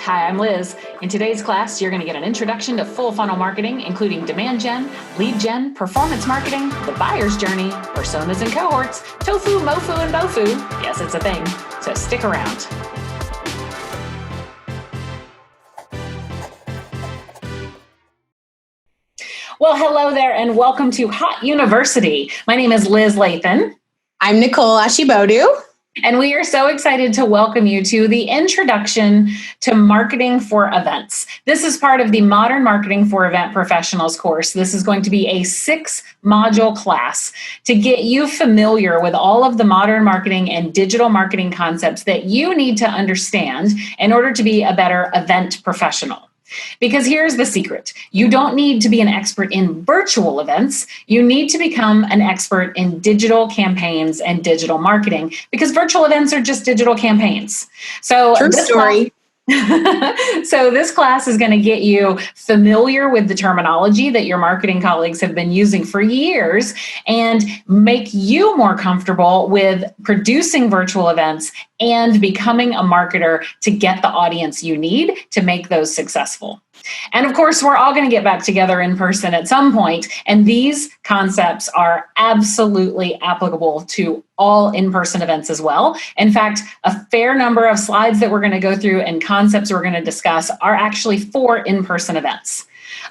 Hi, I'm Liz. In today's class, you're going to get an introduction to full funnel marketing, including demand gen, lead gen, performance marketing, the buyer's journey, personas and cohorts, tofu, mofu, and bofu. Yes, it's a thing. So stick around. Well, hello there, and welcome to Hot University. My name is Liz Lathan. I'm Nicole Ashibodu. And we are so excited to welcome you to the Introduction to Marketing for Events. This is part of the Modern Marketing for Event Professionals course. This is going to be a 6-module class to get you familiar with all of the modern marketing and digital marketing concepts that you need to understand in order to be a better event professional. Because here's the secret. You don't need to be an expert in virtual events. You need to become an expert in digital campaigns and digital marketing, because virtual events are just digital campaigns. So True story. So this class is going to get you familiar with the terminology that your marketing colleagues have been using for years and make you more comfortable with producing virtual events and becoming a marketer to get the audience you need to make those successful. And of course, we're all going to get back together in person at some point, and these concepts are absolutely applicable to all in-person events as well. In fact, a fair number of slides that we're going to go through and concepts we're going to discuss are actually for in-person events.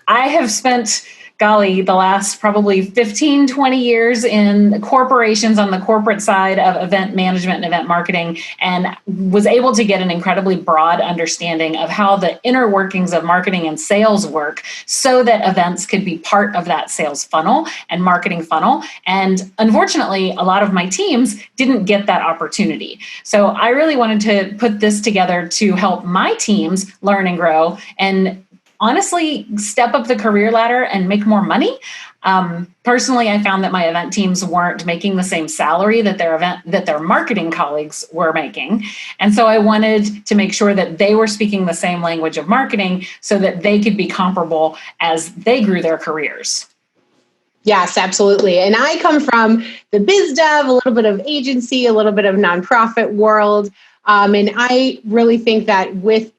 I have spent the last probably 15, 20 years in corporations on the corporate side of event management and event marketing, and was able to get an incredibly broad understanding of how the inner workings of marketing and sales work so that events could be part of that sales funnel and marketing funnel. And unfortunately, a lot of my teams didn't get that opportunity. So I really wanted to put this together to help my teams learn and grow and honestly step up the career ladder and make more money. Personally, I found that my event teams weren't making the same salary that their marketing colleagues were making. And so I wanted to make sure that they were speaking the same language of marketing so that they could be comparable as they grew their careers. Yes, absolutely. And I come from the biz dev, a little bit of agency, a little bit of nonprofit world. And I really think that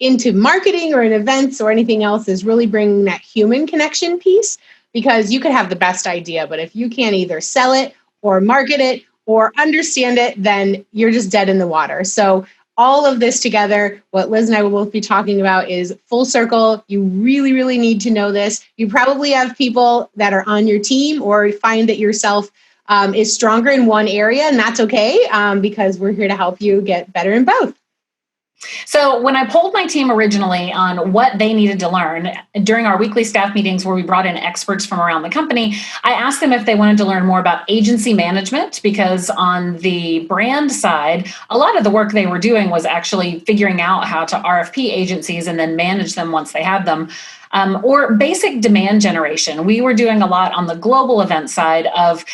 into marketing or in events or anything else is really bringing that human connection piece, because you could have the best idea, but if you can't either sell it or market it or understand it, then you're just dead in the water. So all of this together, what Liz and I will both be talking about is full circle. You really, really need to know this. You probably have people that are on your team or find that yourself is stronger in one area, and that's okay, because we're here to help you get better in both. So when I polled my team originally on what they needed to learn during our weekly staff meetings where we brought in experts from around the company, I asked them if they wanted to learn more about agency management, because on the brand side, a lot of the work they were doing was actually figuring out how to RFP agencies and then manage them once they had them. Or basic demand generation. We were doing a lot on the global event side of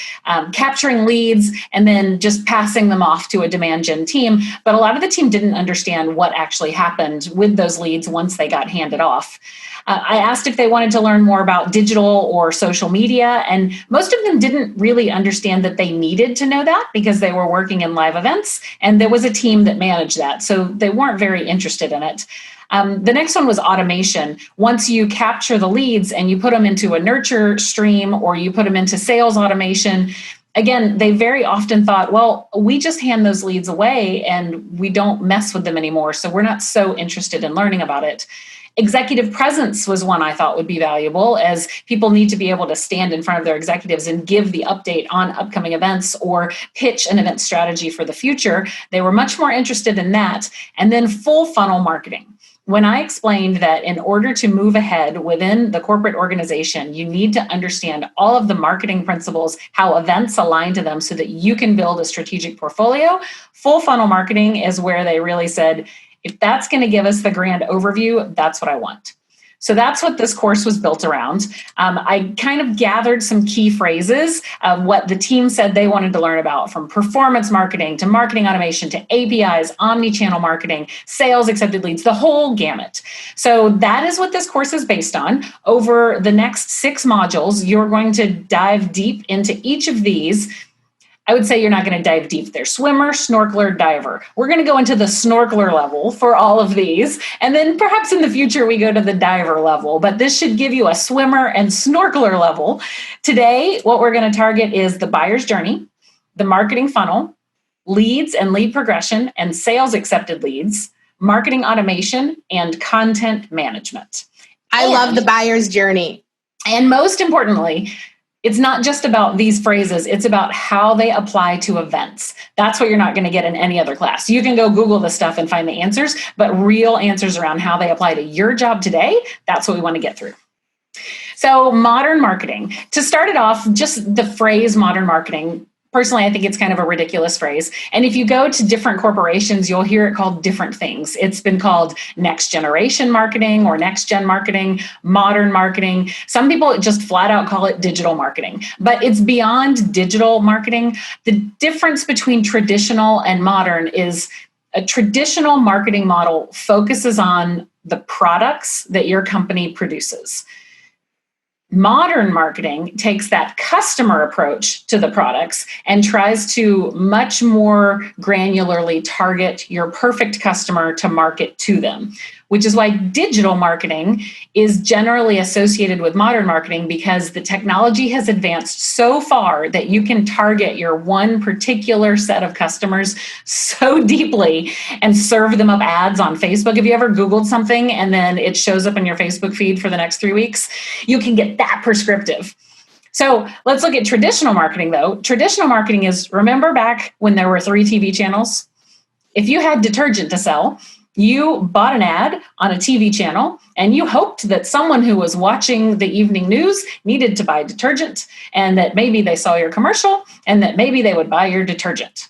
capturing leads and then just passing them off to a demand gen team. But a lot of the team didn't understand what actually happened with those leads once they got handed off. I asked if they wanted to learn more about digital or social media, and most of them didn't really understand that they needed to know that because they were working in live events, and there was a team that managed that, so they weren't very interested in it. The next one was automation. Once you capture the leads and you put them into a nurture stream or you put them into sales automation, again, they very often thought, well, we just hand those leads away and we don't mess with them anymore, so we're not so interested in learning about it. Executive presence was one I thought would be valuable, as people need to be able to stand in front of their executives and give the update on upcoming events or pitch an event strategy for the future. They were much more interested in that. And then full funnel marketing. When I explained that in order to move ahead within the corporate organization, you need to understand all of the marketing principles, how events align to them so that you can build a strategic portfolio, full funnel marketing is where they really said, if that's going to give us the grand overview, that's what I want. So that's what this course was built around. I kind of gathered some key phrases of what the team said they wanted to learn about, from performance marketing to marketing automation to APIs, omni-channel marketing, sales accepted leads, the whole gamut. So that is what this course is based on. Over the next 6 modules, you're going to dive deep into each of these. I would say you're not going to dive deep there. Swimmer, snorkeler, diver. We're going to go into the snorkeler level for all of these. And then perhaps in the future, we go to the diver level. But this should give you a swimmer and snorkeler level. Today, what we're going to target is the buyer's journey, the marketing funnel, leads and lead progression and sales accepted leads, marketing automation, and content management. I love the buyer's journey. And most importantly, it's not just about these phrases, it's about how they apply to events. That's what you're not going to get in any other class. You can go Google this stuff and find the answers, but real answers around how they apply to your job today, that's what we want to get through. So modern marketing. To start it off, just the phrase modern marketing, personally, I think it's kind of a ridiculous phrase. And if you go to different corporations, you'll hear it called different things. It's been called next generation marketing or next gen marketing, modern marketing. Some people just flat out call it digital marketing, but it's beyond digital marketing. The difference between traditional and modern is a traditional marketing model focuses on the products that your company produces. Modern marketing takes that customer approach to the products and tries to much more granularly target your perfect customer to market to them, which is why digital marketing is generally associated with modern marketing, because the technology has advanced so far that you can target your one particular set of customers so deeply and serve them up ads on Facebook. Have you ever Googled something and then it shows up in your Facebook feed for the next 3 weeks? You can get that prescriptive. So let's look at traditional marketing though. Traditional marketing is, remember back when there were 3 TV channels? If you had detergent to sell, you bought an ad on a TV channel and you hoped that someone who was watching the evening news needed to buy detergent, and that maybe they saw your commercial and that maybe they would buy your detergent.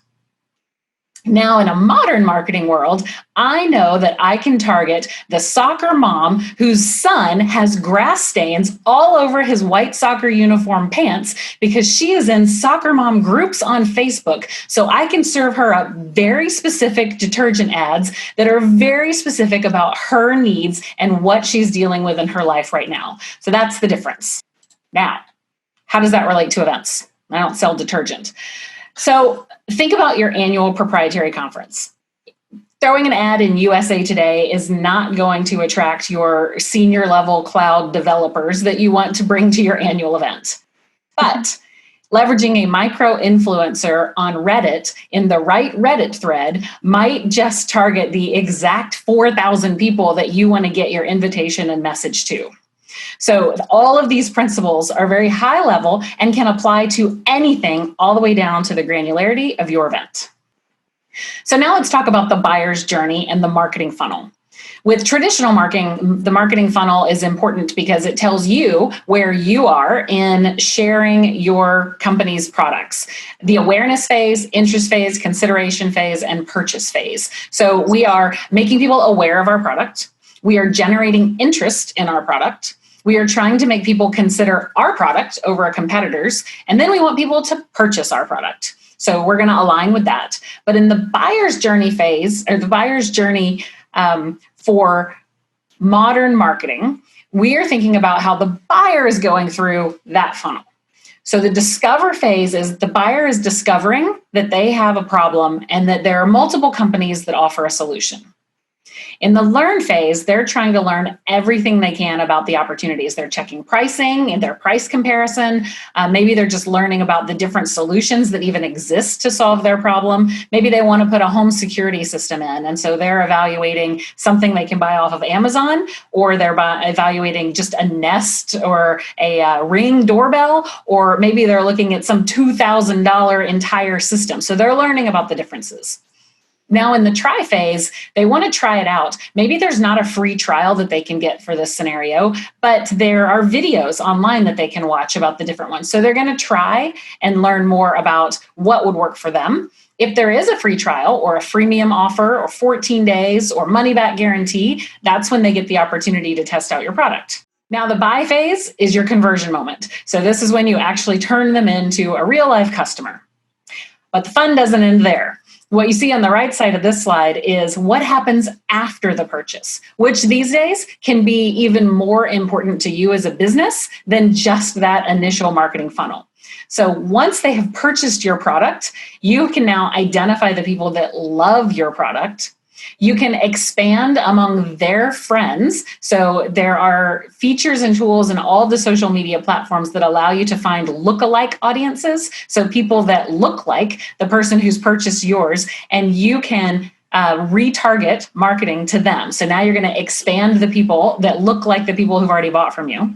Now, in a modern marketing world, I know that I can target the soccer mom whose son has grass stains all over his white soccer uniform pants because she is in soccer mom groups on Facebook. So I can serve her up very specific detergent ads that are very specific about her needs and what she's dealing with in her life right now. So that's the difference. Now, how does that relate to events? I don't sell detergent. So think about your annual proprietary conference. Throwing an ad in USA Today is not going to attract your senior level cloud developers that you want to bring to your annual event. But leveraging a micro influencer on Reddit in the right Reddit thread might just target the exact 4,000 people that you want to get your invitation and message to. So all of these principles are very high level and can apply to anything all the way down to the granularity of your event. So now let's talk about the buyer's journey and the marketing funnel. With traditional marketing, the marketing funnel is important because it tells you where you are in sharing your company's products. The awareness phase, interest phase, consideration phase, and purchase phase. So we are making people aware of our product. We are generating interest in our product. We are trying to make people consider our product over a competitor's, and then we want people to purchase our product. So we're going to align with that. But in the buyer's journey phase, or the buyer's journey for modern marketing, we are thinking about how the buyer is going through that funnel. So the discover phase is the buyer is discovering that they have a problem and that there are multiple companies that offer a solution. In the learn phase, they're trying to learn everything they can about the opportunities. They're checking pricing and their price comparison. Maybe they're just learning about the different solutions that even exist to solve their problem. Maybe they want to put a home security system in, and so they're evaluating something they can buy off of Amazon, or they're evaluating just a Nest or a Ring doorbell, or maybe they're looking at some $2,000 entire system. So they're learning about the differences. Now in the try phase, they want to try it out. Maybe there's not a free trial that they can get for this scenario, but there are videos online that they can watch about the different ones. So they're going to try and learn more about what would work for them. If there is a free trial or a freemium offer or 14 days or money back guarantee, that's when they get the opportunity to test out your product. Now the buy phase is your conversion moment. So this is when you actually turn them into a real life customer. But the fun doesn't end there. What you see on the right side of this slide is what happens after the purchase, which these days can be even more important to you as a business than just that initial marketing funnel. So once they have purchased your product, you can now identify the people that love your product. You can expand among their friends. So there are features and tools in all the social media platforms that allow you to find lookalike audiences. So people that look like the person who's purchased yours, and you can retarget marketing to them. So now you're going to expand the people that look like the people who've already bought from you.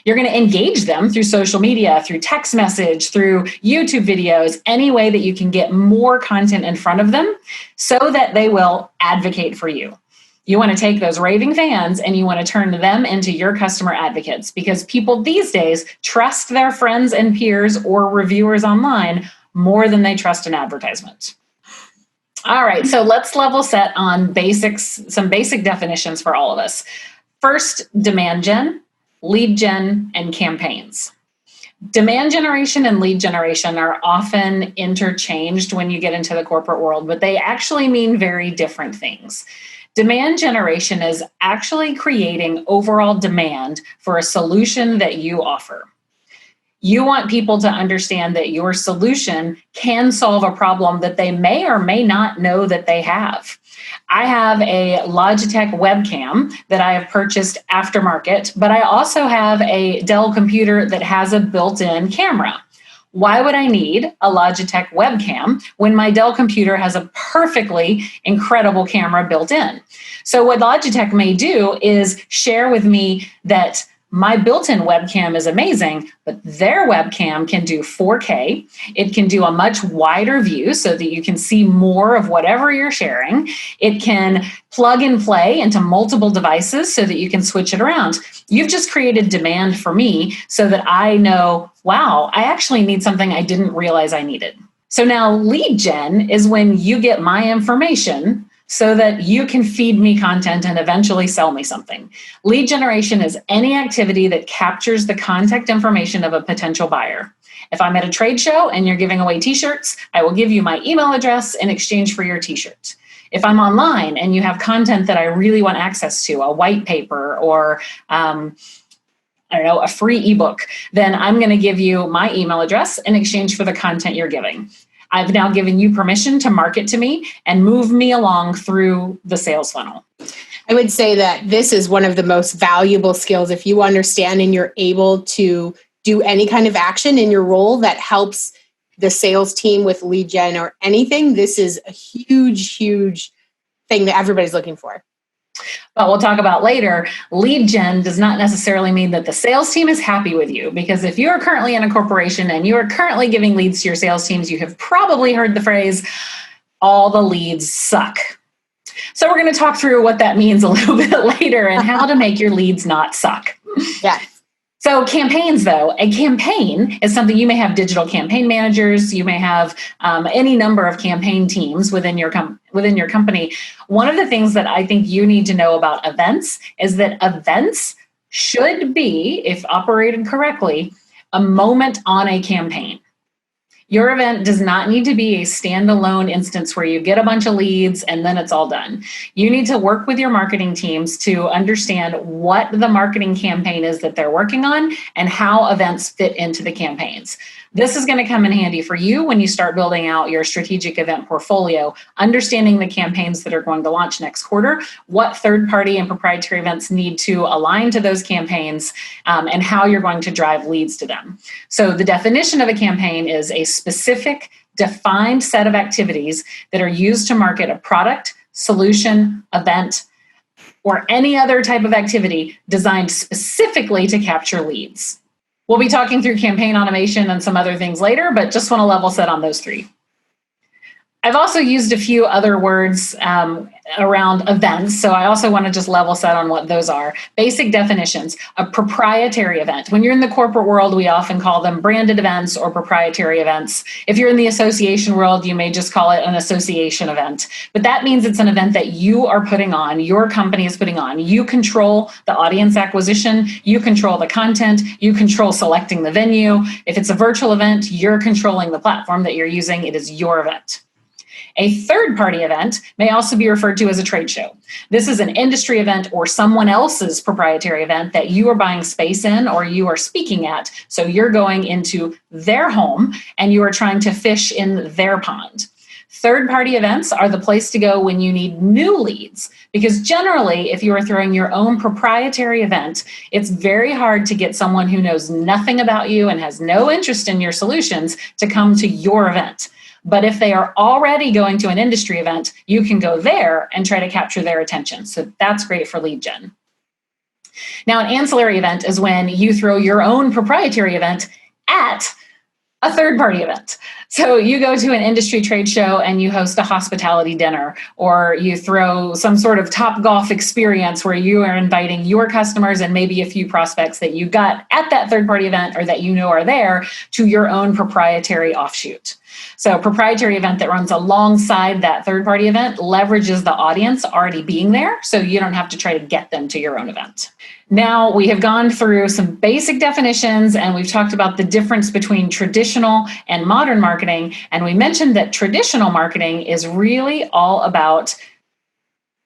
You're going to engage them through social media, through text message, through YouTube videos, any way that you can get more content in front of them so that they will advocate for you. You want to take those raving fans and you want to turn them into your customer advocates, because people these days trust their friends and peers or reviewers online more than they trust an advertisement. All right, so let's level set on basics, some basic definitions for all of us. First, demand gen, lead gen, and campaigns. Demand generation and lead generation are often interchanged when you get into the corporate world, but they actually mean very different things. Demand generation is actually creating overall demand for a solution that you offer. You want people to understand that your solution can solve a problem that they may or may not know that they have. I have a Logitech webcam that I have purchased aftermarket, but I also have a Dell computer that has a built-in camera. Why would I need a Logitech webcam when my Dell computer has a perfectly incredible camera built in? So what Logitech may do is share with me that my built-in webcam is amazing, but their webcam can do 4K. It can do a much wider view so that you can see more of whatever you're sharing. It can plug and play into multiple devices so that you can switch it around. You've just created demand for me so that I know, wow, I actually need something I didn't realize I needed. So now lead gen is when you get my information so that you can feed me content and eventually sell me something. Lead generation is any activity that captures the contact information of a potential buyer. If I'm at a trade show and you're giving away t-shirts, I will give you my email address in exchange for your t-shirt. If I'm online and you have content that I really want access to, a white paper or a free ebook, then I'm going to give you my email address in exchange for the content you're giving. I've now given you permission to market to me and move me along through the sales funnel. I would say that this is one of the most valuable skills. If you understand and you're able to do any kind of action in your role that helps the sales team with lead gen or anything, this is a huge, huge thing that everybody's looking for. But we'll talk about later, lead gen does not necessarily mean that the sales team is happy with you, because if you are currently in a corporation and you are currently giving leads to your sales teams, you have probably heard the phrase, all the leads suck. So we're going to talk through what that means a little bit later and how to make your leads not suck. Yes. So campaigns, though, a campaign is something you may have digital campaign managers, you may have any number of campaign teams within your company. One of the things that I think you need to know about events is that events should be, if operated correctly, a moment on a campaign. Your event does not need to be a standalone instance where you get a bunch of leads and then it's all done. You need to work with your marketing teams to understand what the marketing campaign is that they're working on and how events fit into the campaigns. This is going to come in handy for you when you start building out your strategic event portfolio, understanding the campaigns that are going to launch next quarter, what third-party and proprietary events need to align to those campaigns, and how you're going to drive leads to them. So the definition of a campaign is a specific, defined set of activities that are used to market a product, solution, event, or any other type of activity designed specifically to capture leads. We'll be talking through campaign automation and some other things later, but just want to level set on those three. I've also used a few other words around events, so I also want to just level set on what those are. Basic definitions: a proprietary event. When you're in the corporate world, we often call them branded events or proprietary events. If you're in the association world, you may just call it an association event. But that means it's an event that you are putting on, your company is putting on. You control the audience acquisition, you control the content, you control selecting the venue. If it's a virtual event, you're controlling the platform that you're using. It is your event. A third-party event may also be referred to as a trade show. This is an industry event or someone else's proprietary event that you are buying space in or you are speaking at. So you're going into their home and you are trying to fish in their pond. Third-party events are the place to go when you need new leads, because generally, if you are throwing your own proprietary event, it's very hard to get someone who knows nothing about you and has no interest in your solutions to come to your event. But if they are already going to an industry event, you can go there and try to capture their attention. So that's great for lead gen. Now, an ancillary event is when you throw your own proprietary event at a third-party event. So you go to an industry trade show and you host a hospitality dinner, or you throw some sort of Topgolf experience where you are inviting your customers and maybe a few prospects that you got at that third-party event or that you know are there to your own proprietary offshoot. So a proprietary event that runs alongside that third-party event leverages the audience already being there, so you don't have to try to get them to your own event. Now, we have gone through some basic definitions and we've talked about the difference between traditional and modern marketing. And we mentioned that traditional marketing is really all about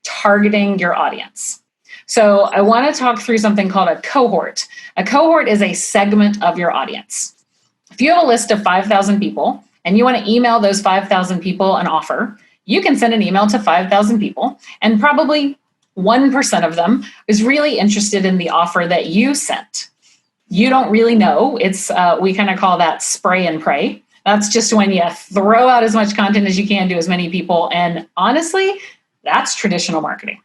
targeting your audience. So I want to talk through something called a cohort. A cohort is a segment of your audience. If you have a list of 5,000 people and you want to email those 5,000 people an offer, you can send an email to 5,000 people and probably 1% of them is really interested in the offer that you sent. You don't really know. We kind of call that spray and pray. That's just when you throw out as much content as you can to as many people. And honestly, that's traditional marketing.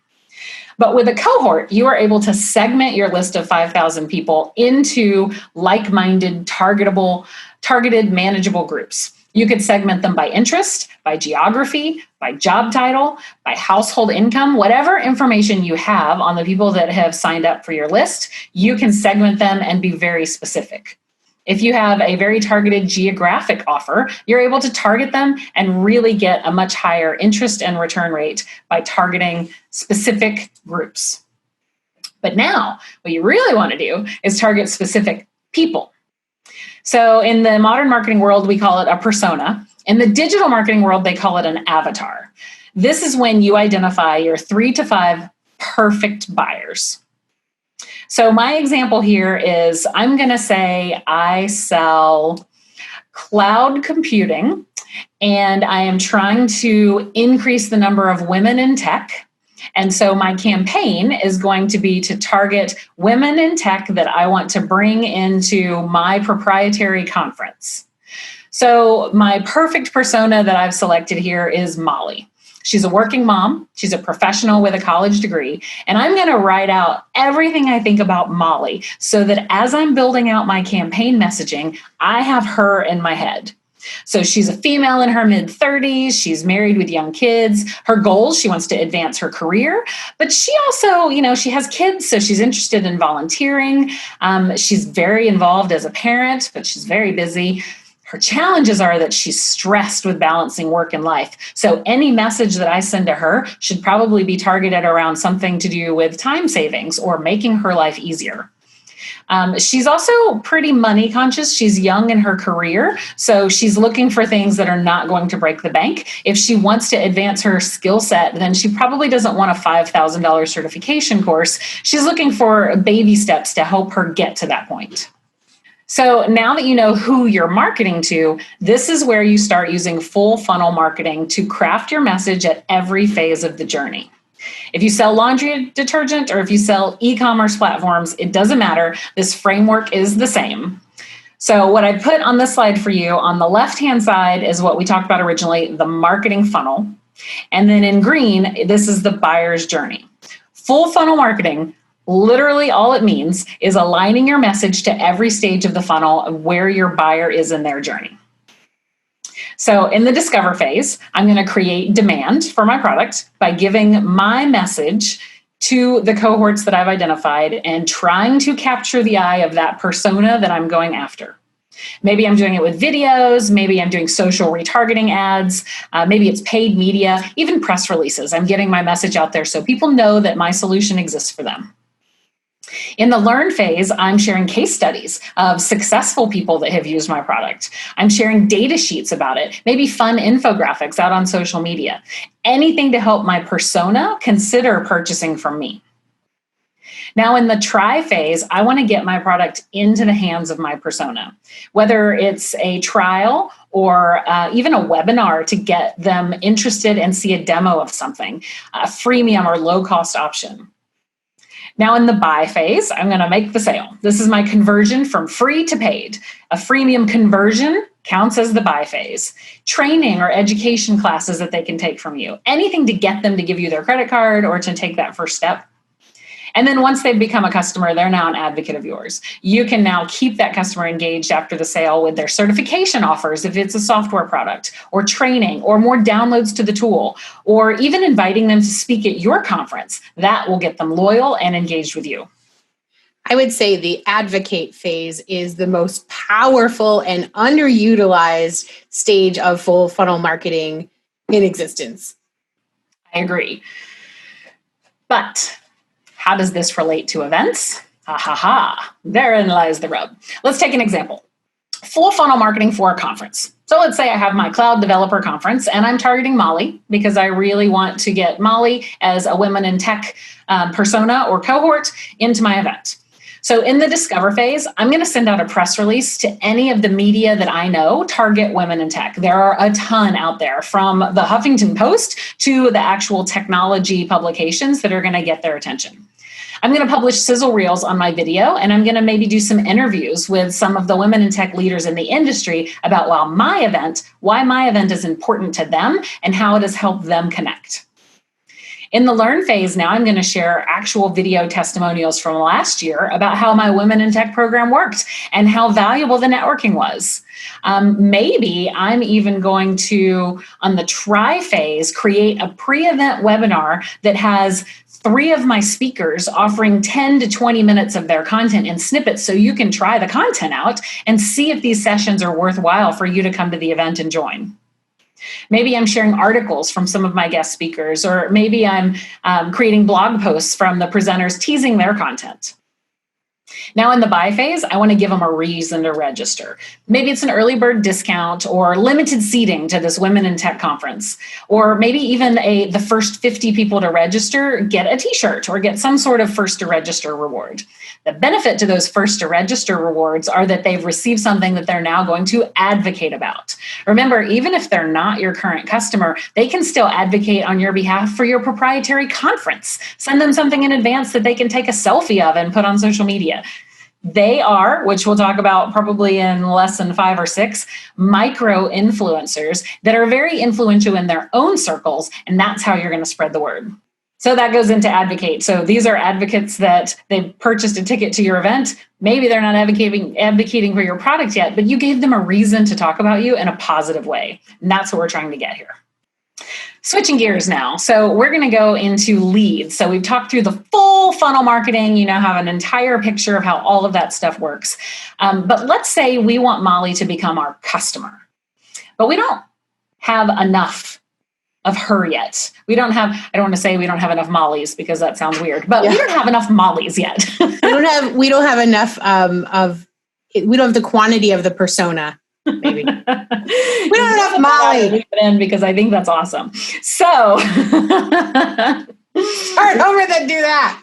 But with a cohort, you are able to segment your list of 5,000 people into like-minded, targeted, manageable groups. You could segment them by interest, by geography, by job title, by household income, whatever information you have on the people that have signed up for your list, you can segment them and be very specific. If you have a very targeted geographic offer, you're able to target them and really get a much higher interest and return rate by targeting specific groups. But now, what you really want to do is target specific people. So in the modern marketing world, we call it a persona. In the digital marketing world, they call it an avatar. This is when you identify your 3 to 5 perfect buyers. So my example here is I'm going to say I sell cloud computing and I am trying to increase the number of women in tech. And so my campaign is going to be to target women in tech that I want to bring into my proprietary conference. So my perfect persona that I've selected here is Molly. She's a working mom. She's a professional with a college degree. And I'm going to write out everything I think about Molly so that as I'm building out my campaign messaging, I have her in my head. So she's a female in her mid-30s. She's married with young kids. Her goals, she wants to advance her career. But she also, she has kids, so she's interested in volunteering. She's very involved as a parent, but she's very busy. Her challenges are that she's stressed with balancing work and life. So any message that I send to her should probably be targeted around something to do with time savings or making her life easier. She's also pretty money conscious. She's young in her career, so she's looking for things that are not going to break the bank. If she wants to advance her skill set, then she probably doesn't want a $5,000 certification course. She's looking for baby steps to help her get to that point. So now that you know who you're marketing to, this is where you start using full funnel marketing to craft your message at every phase of the journey. If you sell laundry detergent or if you sell e-commerce platforms, it doesn't matter. This framework is the same. So what I put on this slide for you on the left-hand side is what we talked about originally, the marketing funnel. And then in green, this is the buyer's journey. Full funnel marketing, literally all it means is aligning your message to every stage of the funnel of where your buyer is in their journey. So in the discover phase, I'm going to create demand for my product by giving my message to the cohorts that I've identified and trying to capture the eye of that persona that I'm going after. Maybe I'm doing it with videos, maybe I'm doing social retargeting ads, maybe it's paid media, even press releases. I'm getting my message out there so people know that my solution exists for them. In the learn phase, I'm sharing case studies of successful people that have used my product. I'm sharing data sheets about it, maybe fun infographics out on social media. Anything to help my persona consider purchasing from me. Now, in the try phase, I want to get my product into the hands of my persona, whether it's a trial or even a webinar to get them interested and see a demo of something, a freemium or low-cost option. Now in the buy phase, I'm going to make the sale. This is my conversion from free to paid. A freemium conversion counts as the buy phase. Training or education classes that they can take from you. Anything to get them to give you their credit card or to take that first step. And then once they've become a customer, they're now an advocate of yours. You can now keep that customer engaged after the sale with their certification offers if it's a software product, or training, or more downloads to the tool, or even inviting them to speak at your conference. That will get them loyal and engaged with you. I would say the advocate phase is the most powerful and underutilized stage of full funnel marketing in existence. I agree. But how does this relate to events? Therein lies the rub. Let's take an example. Full funnel marketing for a conference. So let's say I have my cloud developer conference and I'm targeting Molly because I really want to get Molly as a women in tech persona or cohort into my event. So in the discover phase, I'm going to send out a press release to any of the media that I know target women in tech. There are a ton out there, from the Huffington Post to the actual technology publications that are going to get their attention. I'm going to publish sizzle reels on my video, and I'm going to maybe do some interviews with some of the women in tech leaders in the industry about why my event is important to them and how it has helped them connect. In the learn phase now, I'm going to share actual video testimonials from last year about how my Women in Tech program worked and how valuable the networking was. Maybe I'm even going to, on the try phase, create a pre-event webinar that has 3 of my speakers offering 10 to 20 minutes of their content in snippets so you can try the content out and see if these sessions are worthwhile for you to come to the event and join. Maybe I'm sharing articles from some of my guest speakers, or maybe I'm creating blog posts from the presenters teasing their content. Now in the buy phase, I want to give them a reason to register. Maybe it's an early bird discount or limited seating to this Women in Tech conference, or maybe even the first 50 people to register get a t-shirt or get some sort of first to register reward. The benefit to those first to register rewards are that they've received something that they're now going to advocate about. Remember, even if they're not your current customer, they can still advocate on your behalf for your proprietary conference. Send them something in advance that they can take a selfie of and put on social media. They are, which we'll talk about probably in lesson 5 or 6, micro influencers that are very influential in their own circles, and that's how you're going to spread the word. So that goes into advocate. So these are advocates that they've purchased a ticket to your event. Maybe they're not advocating for your product yet, but you gave them a reason to talk about you in a positive way. And that's what we're trying to get here. Switching gears now. So we're going to go into leads. So we've talked through the full funnel marketing. You now have an entire picture of how all of that stuff works. But let's say we want Molly to become our customer, but we don't have enough of her yet. I don't want to say we don't have enough Mollies because that sounds weird, but we don't have enough Mollies yet. we don't have enough we don't have the quantity of the persona. Maybe. We don't have enough Molly. Because I think that's awesome. So start over then do that.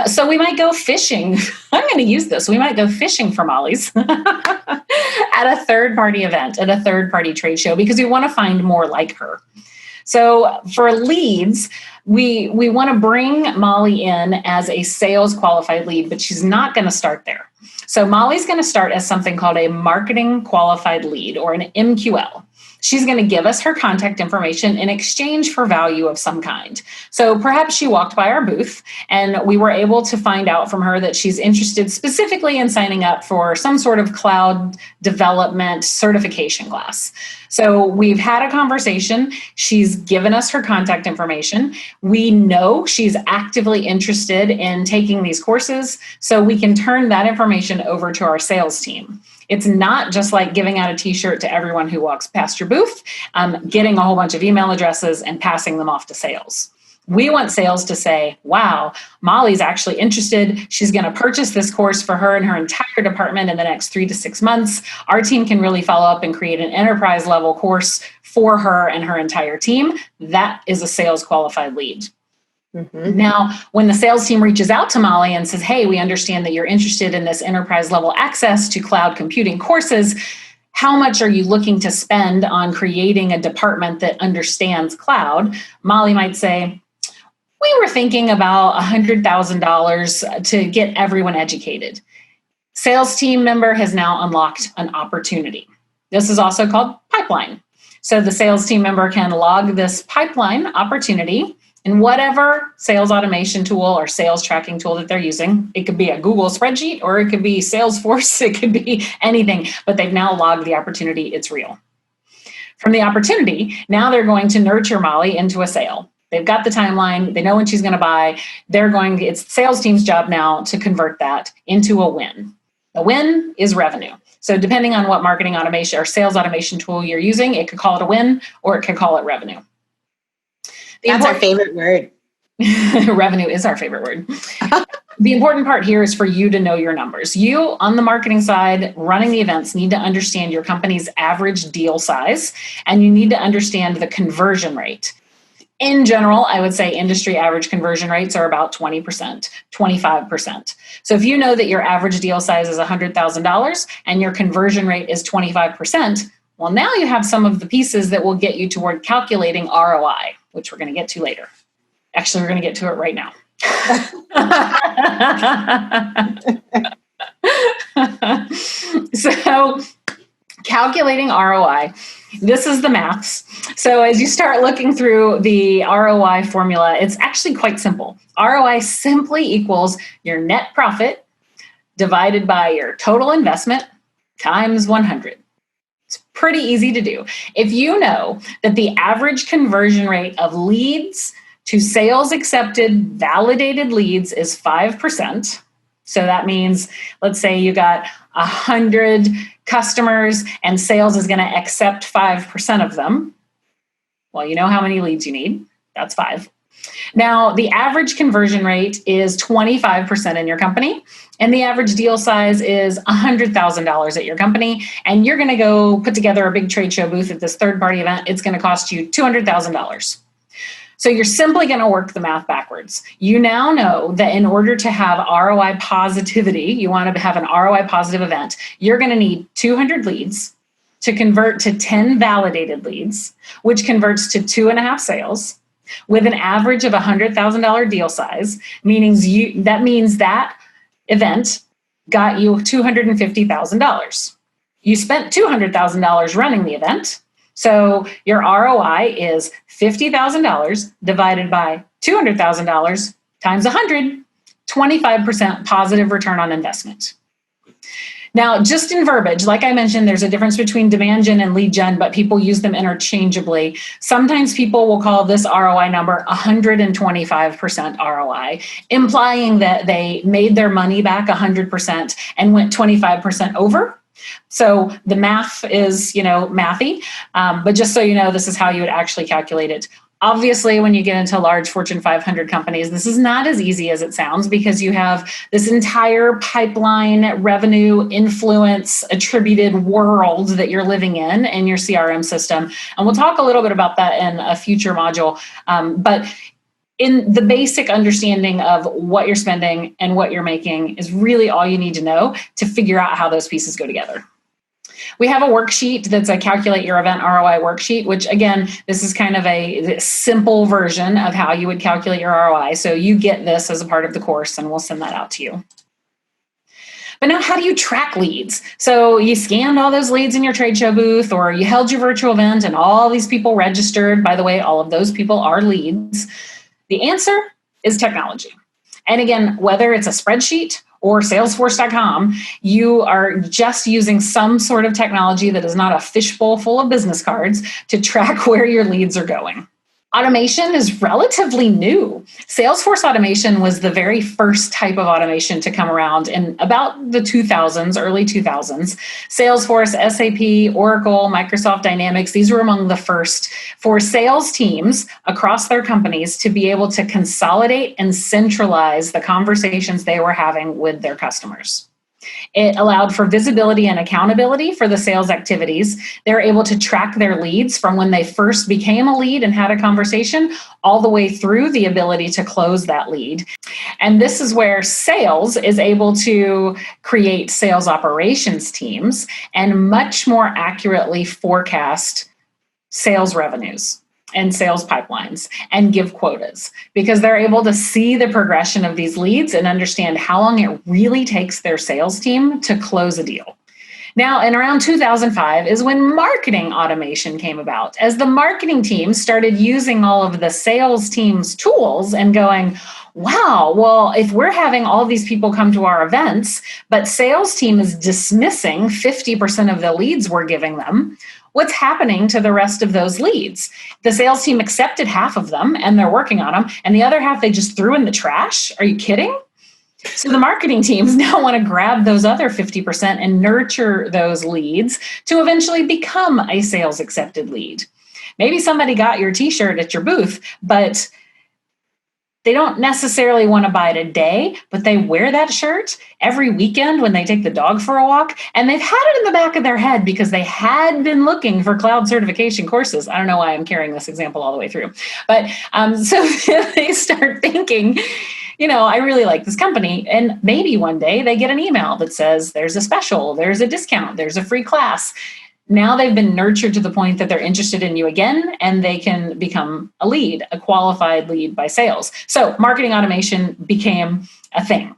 So we might go fishing. I'm going to use this. We might go fishing for Mollies at a third-party event, at a third-party trade show, because we want to find more like her. So for leads, we want to bring Molly in as a sales qualified lead, but she's not going to start there. So Molly's going to start as something called a marketing qualified lead, or an MQL. She's going to give us her contact information in exchange for value of some kind. So perhaps she walked by our booth and we were able to find out from her that she's interested specifically in signing up for some sort of cloud development certification class. So we've had a conversation. She's given us her contact information. We know she's actively interested in taking these courses, so we can turn that information over to our sales team. It's not just like giving out a t-shirt to everyone who walks past your booth, getting a whole bunch of email addresses and passing them off to sales. We want sales to say, wow, Molly's actually interested. She's going to purchase this course for her and her entire department in the next 3 to 6 months. Our team can really follow up and create an enterprise level course for her and her entire team. That is a sales qualified lead. Mm-hmm. Now, when the sales team reaches out to Molly and says, hey, we understand that you're interested in this enterprise level access to cloud computing courses, how much are you looking to spend on creating a department that understands cloud? Molly might say, we were thinking about $100,000 to get everyone educated. Sales team member has now unlocked an opportunity. This is also called pipeline. So the sales team member can log this pipeline opportunity in whatever sales automation tool or sales tracking tool that they're using. It could be a Google spreadsheet, or it could be Salesforce. It could be anything, but they've now logged the opportunity. It's real. From the opportunity, now they're going to nurture Molly into a sale. They've got the timeline. They know when she's going to buy. It's the sales team's job now to convert that into a win. A win is revenue. So depending on what marketing automation or sales automation tool you're using, it could call it a win or it could call it revenue. That's our favorite word. Revenue is our favorite word. The important part here is for you to know your numbers. You, on the marketing side, running the events, need to understand your company's average deal size, and you need to understand the conversion rate. In general, I would say industry average conversion rates are about 20%, 25%. So if you know that your average deal size is $100,000 and your conversion rate is 25%, well, now you have some of the pieces that will get you toward calculating ROI, which we're going to get to later. Actually, we're going to get to it right now. So, calculating ROI, this is the maths. So as you start looking through the ROI formula, it's actually quite simple. ROI simply equals your net profit divided by your total investment times 100. It's pretty easy to do. If you know that the average conversion rate of leads to sales accepted validated leads is 5%. So that means, let's say you got 100 customers and sales is going to accept 5% of them. Well, you know how many leads you need. That's 5. Now, the average conversion rate is 25% in your company, and the average deal size is $100,000 at your company, and you're going to go put together a big trade show booth at this third-party event. It's going to cost you $200,000. So you're simply going to work the math backwards. You now know that in order to have ROI positivity, you want to have an ROI positive event, you're going to need 200 leads to convert to 10 validated leads, which converts to 2.5 sales with an average of $100,000 deal size, that means that event got you $250,000. You spent $200,000 running the event. So your ROI is $50,000 divided by $200,000 times 100, 25% positive return on investment. Now, just in verbiage, like I mentioned, there's a difference between demand gen and lead gen, but people use them interchangeably. Sometimes people will call this ROI number 125% ROI, implying that they made their money back 100% and went 25% over. So the math is, mathy, but just so you know, this is how you would actually calculate it. Obviously, when you get into large Fortune 500 companies, this is not as easy as it sounds because you have this entire pipeline, revenue, influence, attributed world that you're living in your CRM system. And we'll talk a little bit about that in a future module. But in the basic understanding of what you're spending and what you're making is really all you need to know to figure out how those pieces go together. We have a worksheet that's a calculate your event ROI worksheet, which again, this is kind of a simple version of how you would calculate your ROI. So you get this as a part of the course and we'll send that out to you. But now how do you track leads? So you scanned all those leads in your trade show booth or you held your virtual event and all these people registered. By the way, all of those people are leads. The answer is technology. And again, whether it's a spreadsheet or Salesforce.com, you are just using some sort of technology that is not a fishbowl full of business cards to track where your leads are going. Automation is relatively new. Salesforce automation was the very first type of automation to come around in about the 2000s, early 2000s. Salesforce, SAP, Oracle, Microsoft Dynamics, these were among the first for sales teams across their companies to be able to consolidate and centralize the conversations they were having with their customers. It allowed for visibility and accountability for the sales activities. They're able to track their leads from when they first became a lead and had a conversation all the way through the ability to close that lead. And this is where sales is able to create sales operations teams and much more accurately forecast sales revenues and sales pipelines and give quotas, because they're able to see the progression of these leads and understand how long it really takes their sales team to close a deal. Now, in around 2005 is when marketing automation came about, as the marketing team started using all of the sales team's tools and going, wow, well, if we're having all these people come to our events, but sales team is dismissing 50% of the leads we're giving them, what's happening to the rest of those leads? The sales team accepted half of them and they're working on them, and the other half they just threw in the trash. Are you kidding? So the marketing teams now want to grab those other 50% and nurture those leads to eventually become a sales accepted lead. Maybe somebody got your t-shirt at your booth, but they don't necessarily want to buy it a day, but they wear that shirt every weekend when they take the dog for a walk. And they've had it in the back of their head because they had been looking for cloud certification courses. I don't know why I'm carrying this example all the way through. But so they start thinking, I really like this company. And maybe one day they get an email that says there's a special, there's a discount, there's a free class. Now they've been nurtured to the point that they're interested in you again, and they can become a lead, a qualified lead by sales. So marketing automation became a thing.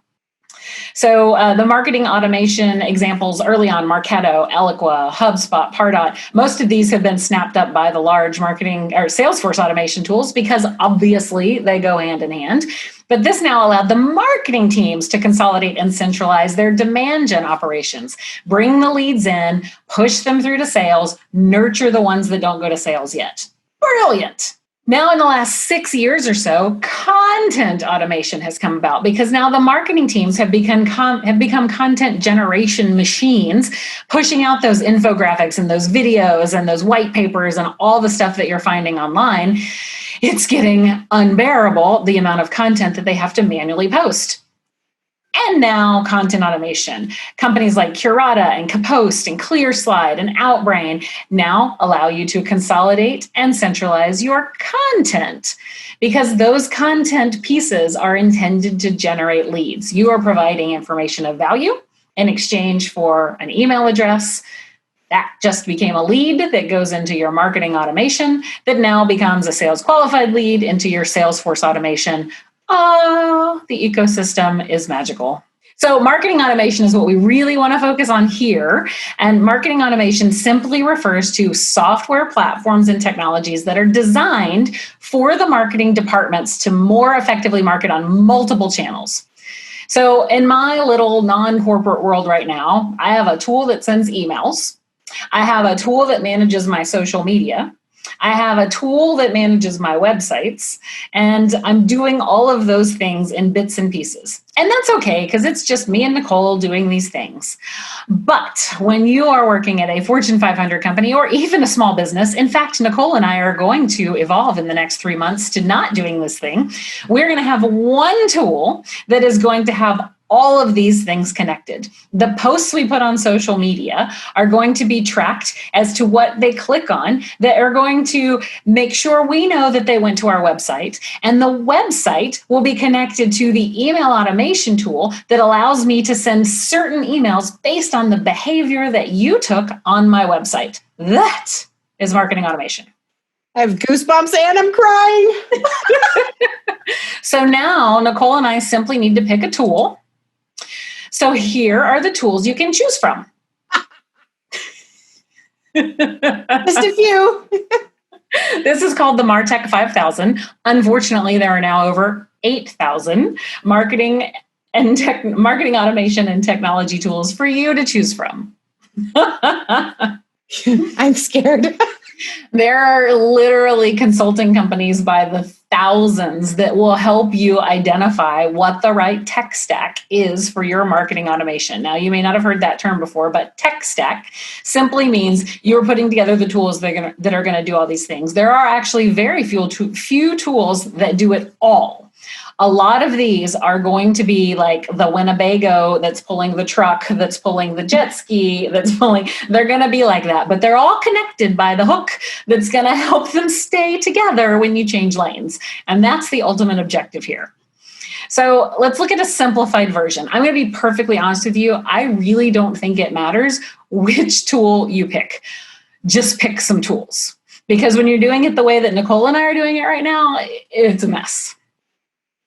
So the marketing automation examples early on, Marketo, Eloqua, HubSpot, Pardot, most of these have been snapped up by the large marketing or Salesforce automation tools because obviously they go hand in hand. But this now allowed the marketing teams to consolidate and centralize their demand gen operations, bring the leads in, push them through to sales, nurture the ones that don't go to sales yet. Brilliant. Now, in the last 6 years or so, content automation has come about because now the marketing teams have become content generation machines, pushing out those infographics and those videos and those white papers and all the stuff that you're finding online. It's getting unbearable, the amount of content that they have to manually post. And now content automation. Companies like Curata and Kapost and ClearSlide and Outbrain now allow you to consolidate and centralize your content because those content pieces are intended to generate leads. You are providing information of value in exchange for an email address. That just became a lead that goes into your marketing automation that now becomes a sales qualified lead into your Salesforce automation. The ecosystem is magical. So marketing automation is what we really want to focus on here. And marketing automation simply refers to software platforms and technologies that are designed for the marketing departments to more effectively market on multiple channels. So in my little non-corporate world right now, I have a tool that sends emails. I have a tool that manages my social media. I have a tool that manages my websites, and I'm doing all of those things in bits and pieces. And that's okay, because it's just me and Nicole doing these things. But when you are working at a Fortune 500 company or even a small business, in fact, Nicole and I are going to evolve in the next 3 months to not doing this thing. We're going to have one tool that is going to have all of these things connected. The posts we put on social media are going to be tracked as to what they click on, that are going to make sure we know that they went to our website. And the website will be connected to the email automation tool that allows me to send certain emails based on the behavior that you took on my website. That is marketing automation. I have goosebumps and I'm crying. So now Nicole and I simply need to pick a tool. So here are the tools you can choose from. Just a few. This is called the MarTech 5000. Unfortunately, there are now over 8,000 marketing automation and technology tools for you to choose from. I'm scared. There are literally consulting companies by the thousands that will help you identify what the right tech stack is for your marketing automation. Now, you may not have heard that term before, but tech stack simply means you're putting together the tools that are going to do all these things. There are actually very few tools that do it all. A lot of these are going to be like the Winnebago that's pulling the truck, that's pulling the jet ski, they're going to be like that, but they're all connected by the hook that's going to help them stay together when you change lanes. And that's the ultimate objective here. So let's look at a simplified version. I'm going to be perfectly honest with you. I really don't think it matters which tool you pick. Just pick some tools, because when you're doing it the way that Nicole and I are doing it right now, it's a mess.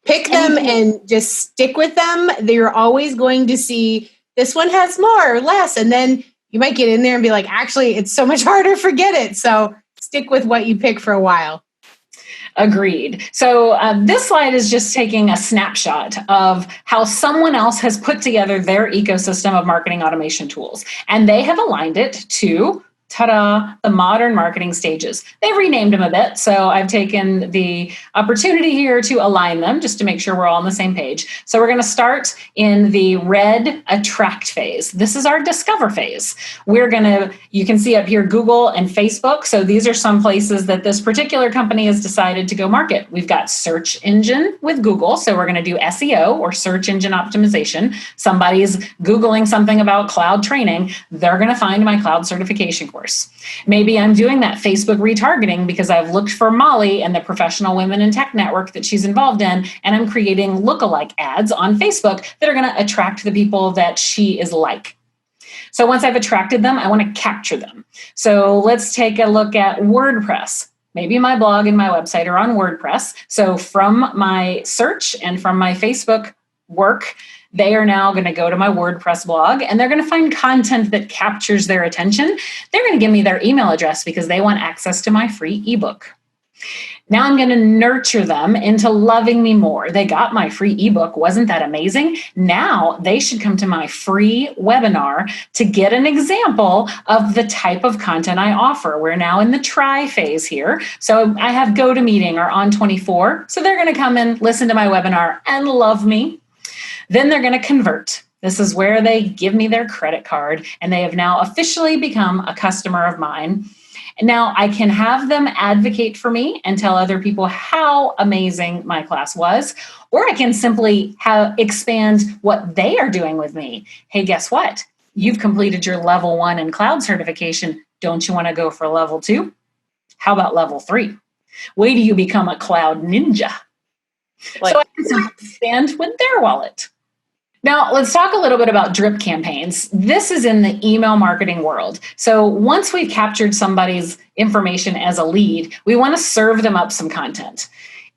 Pick them and just stick with them. You're always going to see this one has more or less. And then you might get in there and be like, actually, it's so much harder, forget it. So stick with what you pick for a while. Agreed. So this slide is just taking a snapshot of how someone else has put together their ecosystem of marketing automation tools. And they have aligned it to the modern marketing stages. They've renamed them a bit, so I've taken the opportunity here to align them just to make sure we're all on the same page. So we're going to start in the red attract phase. This is our discover phase. You can see up here Google and Facebook. So these are some places that this particular company has decided to go market. We've got search engine with Google. So we're going to do SEO, or search engine optimization. Somebody's Googling something about cloud training. They're going to find my cloud certification course. Maybe I'm doing that Facebook retargeting because I've looked for Molly and the Professional Women in Tech Network that she's involved in, and I'm creating lookalike ads on Facebook that are going to attract the people that she is like. So once I've attracted them, I want to capture them. So let's take a look at WordPress. Maybe my blog and my website are on WordPress. So from my search and from my Facebook work, they are now going to go to my WordPress blog, and they're going to find content that captures their attention. They're going to give me their email address because they want access to my free ebook. Now I'm going to nurture them into loving me more. They got my free ebook. Wasn't that amazing? Now they should come to my free webinar to get an example of the type of content I offer. We're now in the try phase here. So I have GoToMeeting or On24. So they're going to come and listen to my webinar and love me. Then they're going to convert. This is where they give me their credit card, and they have now officially become a customer of mine. And now I can have them advocate for me and tell other people how amazing my class was, or I can simply expand what they are doing with me. Hey, guess what? You've completed your level 1 in cloud certification. Don't you want to go for level 2? How about level 3? Wait till you become a cloud ninja. So I can simply expand with their wallet. Now, let's talk a little bit about drip campaigns. This is in the email marketing world. So once we've captured somebody's information as a lead, we want to serve them up some content.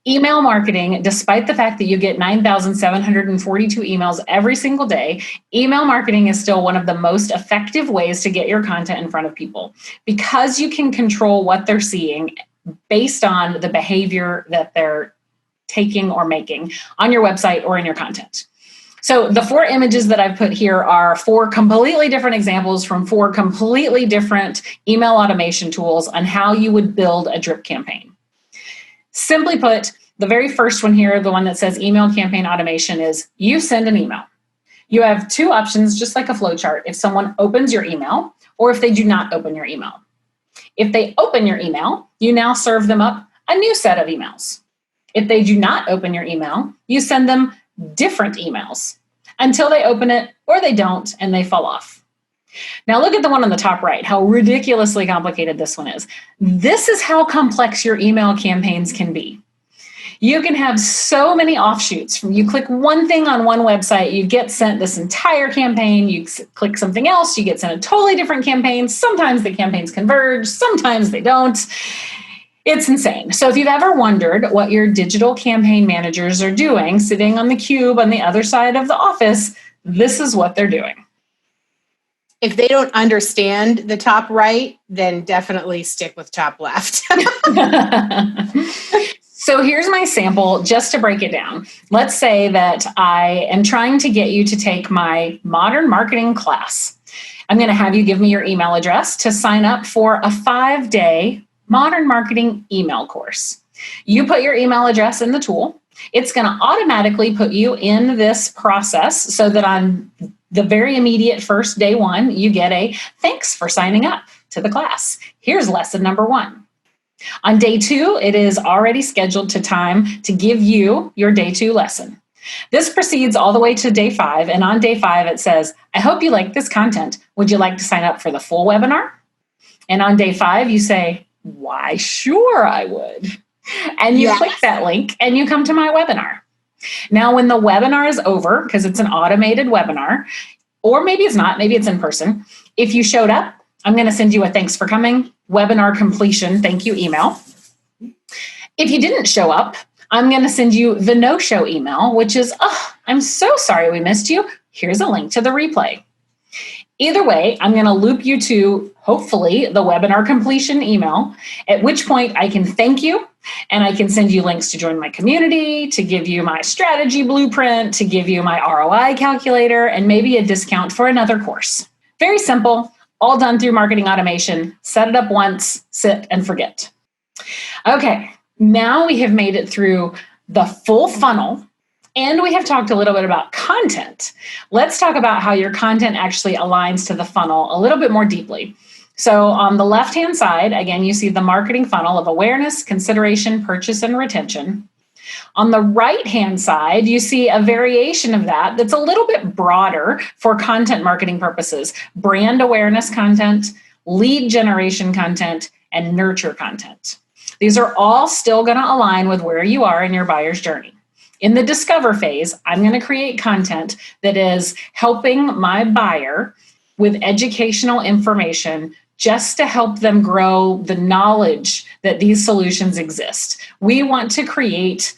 Email marketing, despite the fact that you get 9,742 emails every single day, email marketing is still one of the most effective ways to get your content in front of people, because you can control what they're seeing based on the behavior that they're taking or making on your website or in your content. So the 4 images that I've put here are 4 completely different examples from 4 completely different email automation tools on how you would build a drip campaign. Simply put, the very first one here, the one that says email campaign automation, is you send an email. You have 2 options, just like a flowchart, if someone opens your email or if they do not open your email. If they open your email, you now serve them up a new set of emails. If they do not open your email, you send them different emails until they open it or they don't and they fall off. Now look at the one on the top right, how ridiculously complicated this one is. This is how complex your email campaigns can be. You can have so many offshoots. You click one thing on one website, you get sent this entire campaign. You click something else, you get sent a totally different campaign. Sometimes the campaigns converge, sometimes they don't. It's insane. So if you've ever wondered what your digital campaign managers are doing, sitting on the cube on the other side of the office, this is what they're doing. If they don't understand the top right, then definitely stick with top left. So here's my sample, just to break it down. Let's say that I am trying to get you to take my modern marketing class. I'm going to have you give me your email address to sign up for a 5-day modern marketing email course. You put your email address in the tool. It's going to automatically put you in this process so that on the very immediate first day one, you get a thanks for signing up to the class. Here's lesson number 1. On day 2, it is already scheduled to time to give you your day 2 lesson. This proceeds all the way to day 5, and on day 5 it says, I hope you like this content. Would you like to sign up for the full webinar? And on day 5 you say, why, sure I would. And you click that link and you come to my webinar. Now, when the webinar is over, because it's an automated webinar, or maybe it's not, maybe it's in person, if you showed up, I'm going to send you a thanks for coming, webinar completion, thank you email. If you didn't show up, I'm going to send you the no-show email, which is, oh, I'm so sorry we missed you. Here's a link to the replay. Either way, I'm going to loop you to, hopefully, the webinar completion email, at which point I can thank you and I can send you links to join my community, to give you my strategy blueprint, to give you my ROI calculator, and maybe a discount for another course. Very simple, all done through marketing automation. Set it up once, sit and forget. Okay, now we have made it through the full funnel. And we have talked a little bit about content. Let's talk about how your content actually aligns to the funnel a little bit more deeply. So on the left-hand side, again, you see the marketing funnel of awareness, consideration, purchase, and retention. On the right-hand side, you see a variation of that that's a little bit broader for content marketing purposes. Brand awareness content, lead generation content, and nurture content. These are all still going to align with where you are in your buyer's journey. In the discover phase, I'm going to create content that is helping my buyer with educational information just to help them grow the knowledge that these solutions exist. We want to create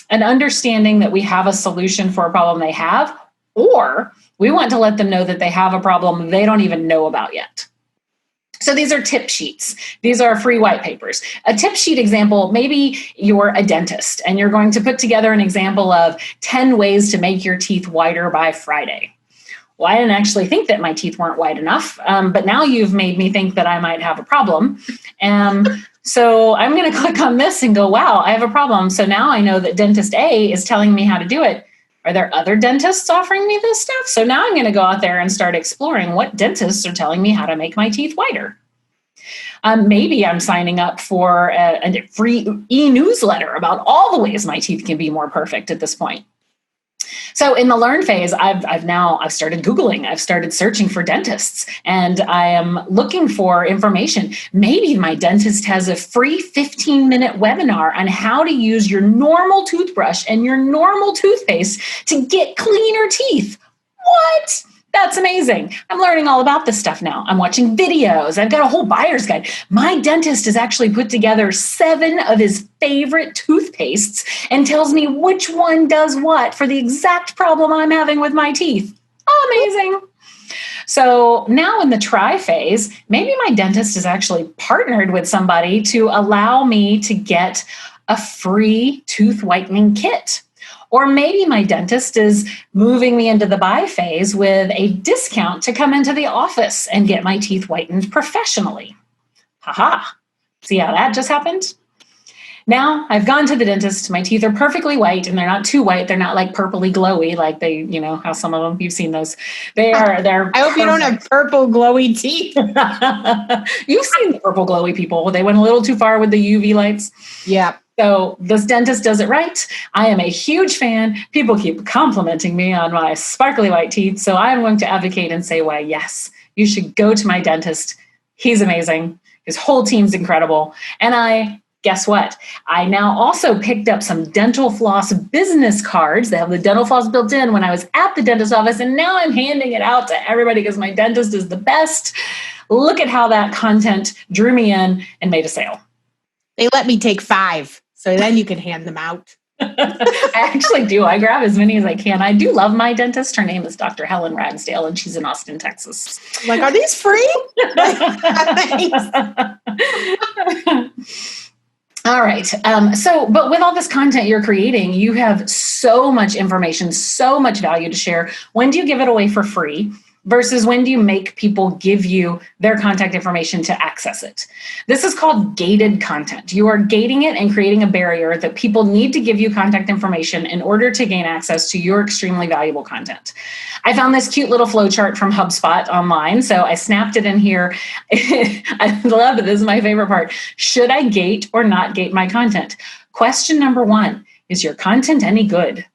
an understanding that we have a solution for a problem they have, or we want to let them know that they have a problem they don't even know about yet. So these are tip sheets. These are free white papers. A tip sheet example, maybe you're a dentist and you're going to put together an example of 10 ways to make your teeth whiter by Friday. Well, I didn't actually think that my teeth weren't white enough, but now you've made me think that I might have a problem. So I'm going to click on this and go, wow, I have a problem. So now I know that dentist A is telling me how to do it. Are there other dentists offering me this stuff? So now I'm going to go out there and start exploring what dentists are telling me how to make my teeth whiter. Maybe I'm signing up for a free e-newsletter about all the ways my teeth can be more perfect at this point. So in the learn phase, I've started Googling, I've started searching for dentists, and I am looking for information. Maybe my dentist has a free 15-minute webinar on how to use your normal toothbrush and your normal toothpaste to get cleaner teeth. What? That's amazing. I'm learning all about this stuff now. I'm watching videos. I've got a whole buyer's guide. My dentist has actually put together 7 of his favorite toothpastes and tells me which one does what for the exact problem I'm having with my teeth. Amazing. So now in the try phase, maybe my dentist is actually partnered with somebody to allow me to get a free tooth whitening kit. Or maybe my dentist is moving me into the buy phase with a discount to come into the office and get my teeth whitened professionally. Haha. See how that just happened? Now I've gone to the dentist. My teeth are perfectly white, and they're not too white. They're not like purpley glowy like they, how some of them, you've seen those. They're I hope you don't have purple glowy teeth. You've seen the purple glowy people. They went a little too far with the UV lights. Yeah. So this dentist does it right. I am a huge fan. People keep complimenting me on my sparkly white teeth. So I'm going to advocate and say, why, yes, you should go to my dentist. He's amazing. His whole team's incredible. And guess what? I now also picked up some dental floss business cards. They have the dental floss built in when I was at the dentist office. And now I'm handing it out to everybody because my dentist is the best. Look at how that content drew me in and made a sale. They let me take 5. So then you can hand them out. I actually do. I grab as many as I can. I do love my dentist. Her name is Dr. Helen Ragsdale, and she's in Austin, Texas. Like, are these free? All right. But with all this content you're creating, you have so much information, so much value to share. When do you give it away for free versus when do you make people give you their contact information to access it? This is called gated content. You are gating it and creating a barrier that people need to give you contact information in order to gain access to your extremely valuable content. I found this cute little flow chart from HubSpot online, so I snapped it in here. I love it. This is my favorite part. Should I gate or not gate my content? Question number 1, is your content any good?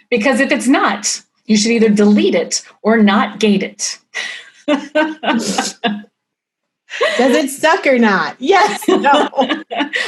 Because if it's not, you should either delete it or not gate it. Does it suck or not? Yes. No.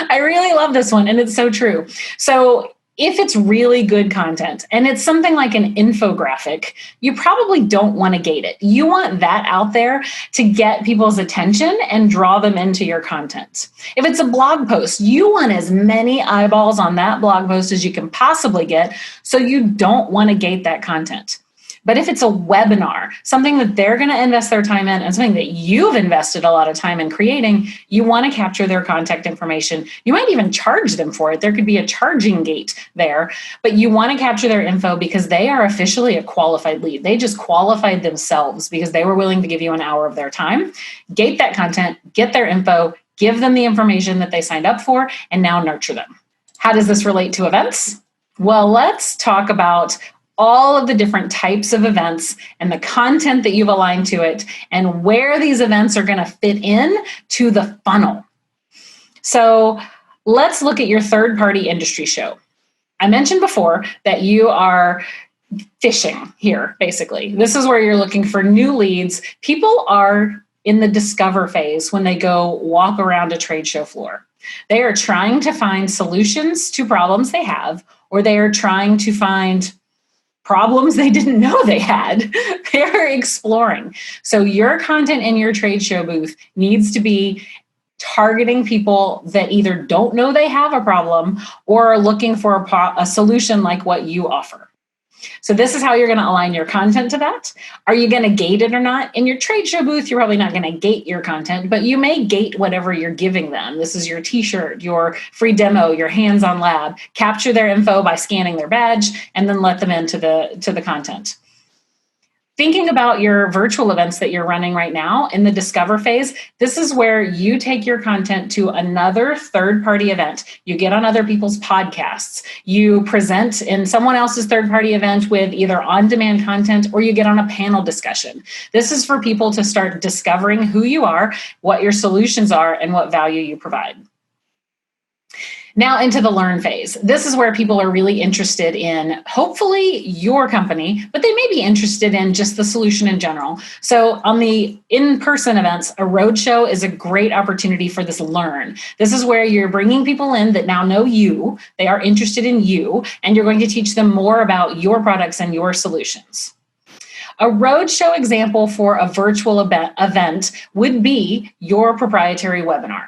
I really love this one, and it's so true. So if it's really good content and it's something like an infographic, you probably don't want to gate it. You want that out there to get people's attention and draw them into your content. If it's a blog post, you want as many eyeballs on that blog post as you can possibly get, so you don't want to gate that content. But if it's a webinar, something that they're going to invest their time in and something that you've invested a lot of time in creating, you want to capture their contact information. You might even charge them for it. There could be a charging gate there, but you want to capture their info because they are officially a qualified lead. They just qualified themselves because they were willing to give you an hour of their time. Gate that content, get their info, give them the information that they signed up for, and now nurture them. How does this relate to events? Well, let's talk about all of the different types of events and the content that you've aligned to it and where these events are going to fit in to the funnel. So let's look at your third-party industry show. I mentioned before that you are fishing here, basically. This is where you're looking for new leads. People are in the discover phase when they go walk around a trade show floor. They are trying to find solutions to problems they have, or they are trying to find problems they didn't know they had. They're exploring. So your content in your trade show booth needs to be targeting people that either don't know they have a problem or are looking for a solution like what you offer. So this is how you're going to align your content to that. Are you going to gate it or not? In your trade show booth, you're probably not going to gate your content, but you may gate whatever you're giving them. This is your t-shirt, your free demo, your hands-on lab. Capture their info by scanning their badge and then let them into the content. Thinking about your virtual events that you're running right now in the discover phase, this is where you take your content to another third-party event. You get on other people's podcasts. You present in someone else's third-party event with either on-demand content or you get on a panel discussion. This is for people to start discovering who you are, what your solutions are, and what value you provide. Now into the learn phase. This is where people are really interested in, hopefully, your company, but they may be interested in just the solution in general. So on the in-person events, a roadshow is a great opportunity for this learn. This is where you're bringing people in that now know you, they are interested in you, and you're going to teach them more about your products and your solutions. A roadshow example for a virtual event would be your proprietary webinar.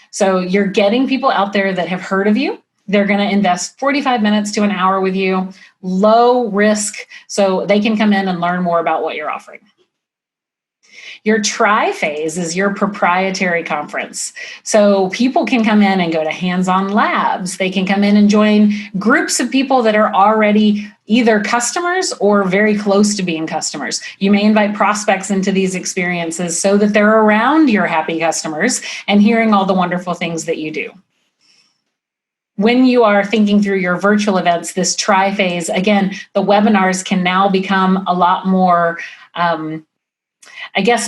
So you're getting people out there that have heard of you. They're going to invest 45 minutes to an hour with you, low risk, so they can come in and learn more about what you're offering. Your try phase is your proprietary conference. So people can come in and go to hands-on labs. They can come in and join groups of people that are already either customers or very close to being customers. You may invite prospects into these experiences so that they're around your happy customers and hearing all the wonderful things that you do. When you are thinking through your virtual events, this try phase, again, the webinars can now become a lot more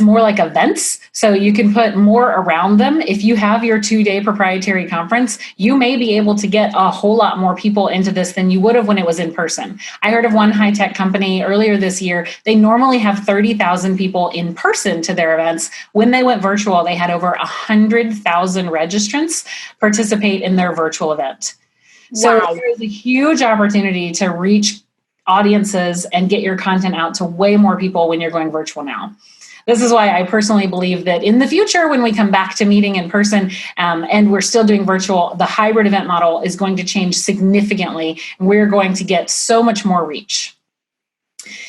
more like events. So you can put more around them. If you have your 2-day proprietary conference, you may be able to get a whole lot more people into this than you would have when it was in person. I heard of one high-tech company earlier this year. They normally have 30,000 people in person to their events. When they went virtual, they had over 100,000 registrants participate in their virtual event. So there's a huge opportunity to reach audiences and get your content out to way more people when you're going virtual now. This is why I personally believe that in the future, when we come back to meeting in person and we're still doing virtual, the hybrid event model is going to change significantly. We're going to get so much more reach.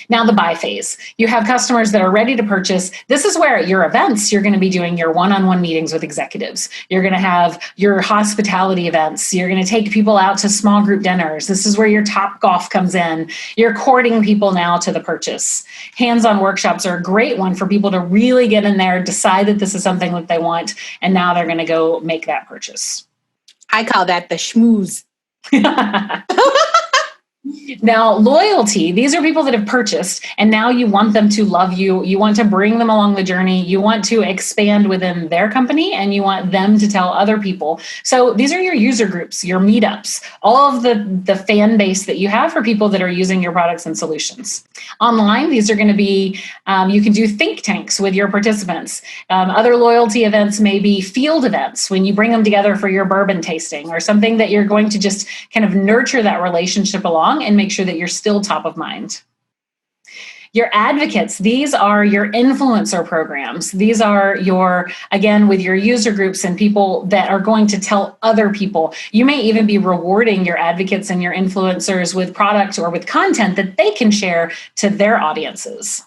Now, the buy phase. You have customers that are ready to purchase. This is where at your events, you're going to be doing your one-on-one meetings with executives. You're going to have your hospitality events. You're going to take people out to small group dinners. This is where your Top Golf comes in. You're courting people now to the purchase. Hands-on workshops are a great one for people to really get in there, decide that this is something that they want, and now they're going to go make that purchase. I call that the schmooze. Now, loyalty, these are people that have purchased, and now you want them to love you. You want to bring them along the journey. You want to expand within their company, and you want them to tell other people. So these are your user groups, your meetups, all of the fan base that you have for people that are using your products and solutions. Online, these are going to be, you can do think tanks with your participants. Other loyalty events may be field events when you bring them together for your bourbon tasting, or something that you're going to just kind of nurture that relationship along and make sure that you're still top of mind. Your advocates, these are your influencer programs. These are your, again, with your user groups and people that are going to tell other people. You may even be rewarding your advocates and your influencers with product or with content that they can share to their audiences.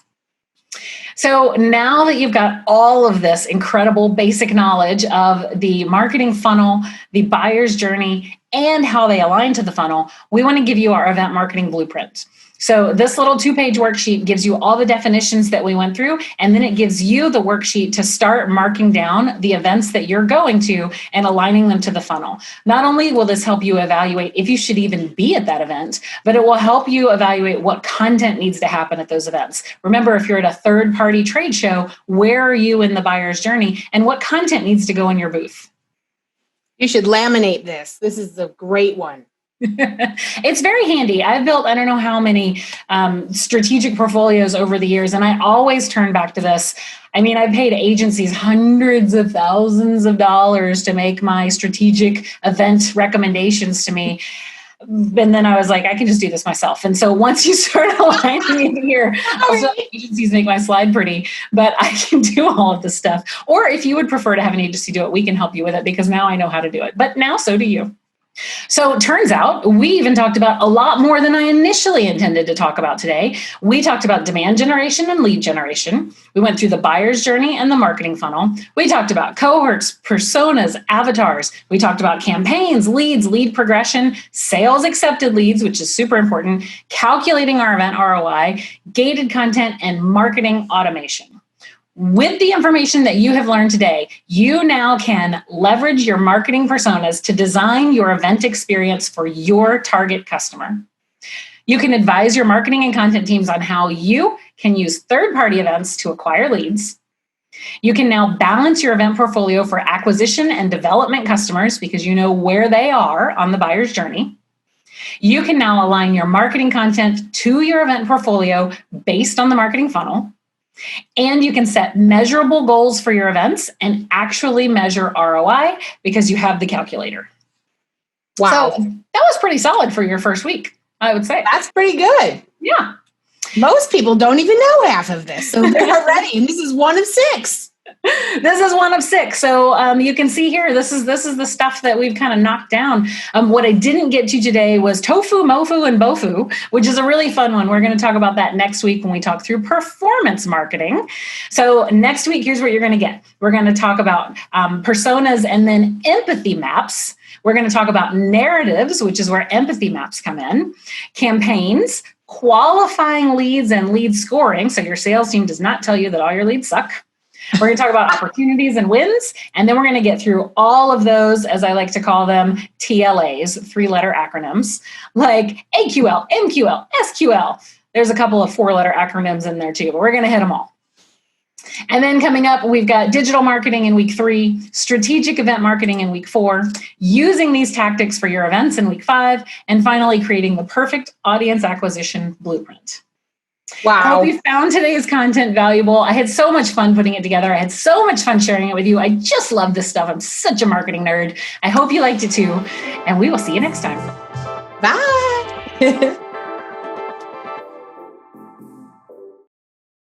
So now that you've got all of this incredible basic knowledge of the marketing funnel, the buyer's journey, and how they align to the funnel, we want to give you our event marketing blueprint. So this little 2-page worksheet gives you all the definitions that we went through, and then it gives you the worksheet to start marking down the events that you're going to and aligning them to the funnel. Not only will this help you evaluate if you should even be at that event, but it will help you evaluate what content needs to happen at those events. Remember, if you're at a third-party trade show, where are you in the buyer's journey, and what content needs to go in your booth? You should laminate this. This is a great one. It's very handy. I've built, I don't know how many strategic portfolios over the years, and I always turn back to this. I mean, I paid agencies hundreds of thousands of dollars to make my strategic event recommendations to me. And then I was like, I can just do this myself. And so once you start aligning it here, also agencies make my slide pretty, but I can do all of this stuff. Or if you would prefer to have an agency do it, we can help you with it, because now I know how to do it. But now so do you. So it turns out we even talked about a lot more than I initially intended to talk about today. We talked about demand generation and lead generation. We went through the buyer's journey and the marketing funnel. We talked about cohorts, personas, avatars. We talked about campaigns, leads, lead progression, sales accepted leads, which is super important, calculating our event ROI, gated content, and marketing automation. With the information that you have learned today, you now can leverage your marketing personas to design your event experience for your target customer. You can advise your marketing and content teams on how you can use third-party events to acquire leads. You can now balance your event portfolio for acquisition and development customers because you know where they are on the buyer's journey. You can now align your marketing content to your event portfolio based on the marketing funnel. And you can set measurable goals for your events and actually measure ROI because you have the calculator. Wow. So that was pretty solid for your first week, I would say. That's pretty good. Yeah. Most people don't even know half of this, so they're not ready. And this is 1 of 6. This is 1 of 6. So you can see here, this is the stuff that we've kind of knocked down. What I didn't get to today was tofu, mofu, and bofu, which is a really fun one. We're going to talk about that next week when we talk through performance marketing. So next week, here's what you're going to get. We're going to talk about personas and then empathy maps. We're going to talk about narratives, which is where empathy maps come in, campaigns, qualifying leads, and lead scoring. So your sales team does not tell you that all your leads suck. We're going to talk about opportunities and wins, and then we're going to get through all of those, as I like to call them, TLAs, 3-letter acronyms, like AQL, MQL, SQL. There's a couple of 4-letter acronyms in there too, but we're going to hit them all. And then coming up, we've got digital marketing in week 3, strategic event marketing in week 4, using these tactics for your events in week 5, and finally creating the perfect audience acquisition blueprint. Wow. I hope you found today's content valuable. I had so much fun putting it together. I had so much fun sharing it with you. I just love this stuff. I'm such a marketing nerd. I hope you liked it too. And we will see you next time. Bye.